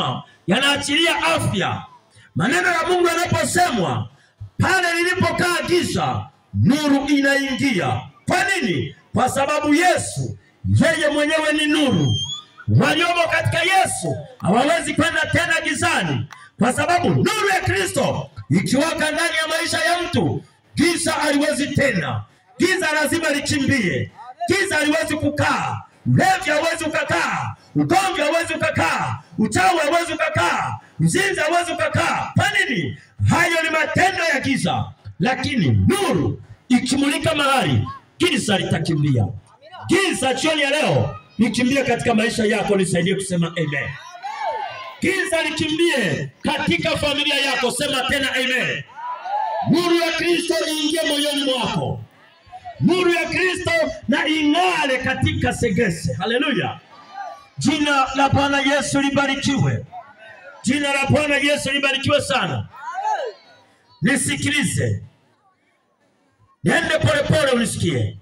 yanasema yanaachilia afya. Maneno ya Mungu yanaposemwa, pale lilipokaa giza, nuru inaingia. Kwa nini? Kwa sababu Yesu yeye mwenyewe ni nuru. Waliomo katika Yesu hawawezi kwenda tena gizani, kwa sababu nuru ya Kristo ikiwaka ndani ya maisha ya mtu, giza haliwezi tena. Giza lazima likimbie. Giza haliwezi kukaa. Ulevi hauwezi kukaa, ugomvi hauwezi kukaa, uchawi hauwezi kukaa, uzinzi hauwezi kukaa. Kwa nini? Hayo ni matendo ya giza. Lakini nuru ikimulika mahali, giza litakimbia. Giza jioni ya leo likimbie katika maisha yako, nisaidie kusema amen. Giza likimbie katika familia yako, sema tena amen. Nuru ya Kristo iingie moyoni mwako. Nuru ya Kristo na ing'are katika segese. Haleluya. Jina la Bwana Yesu libarikiwe. Jina la Bwana Yesu libarikiwe sana. Nisikilize. Niende pole pole unisikie.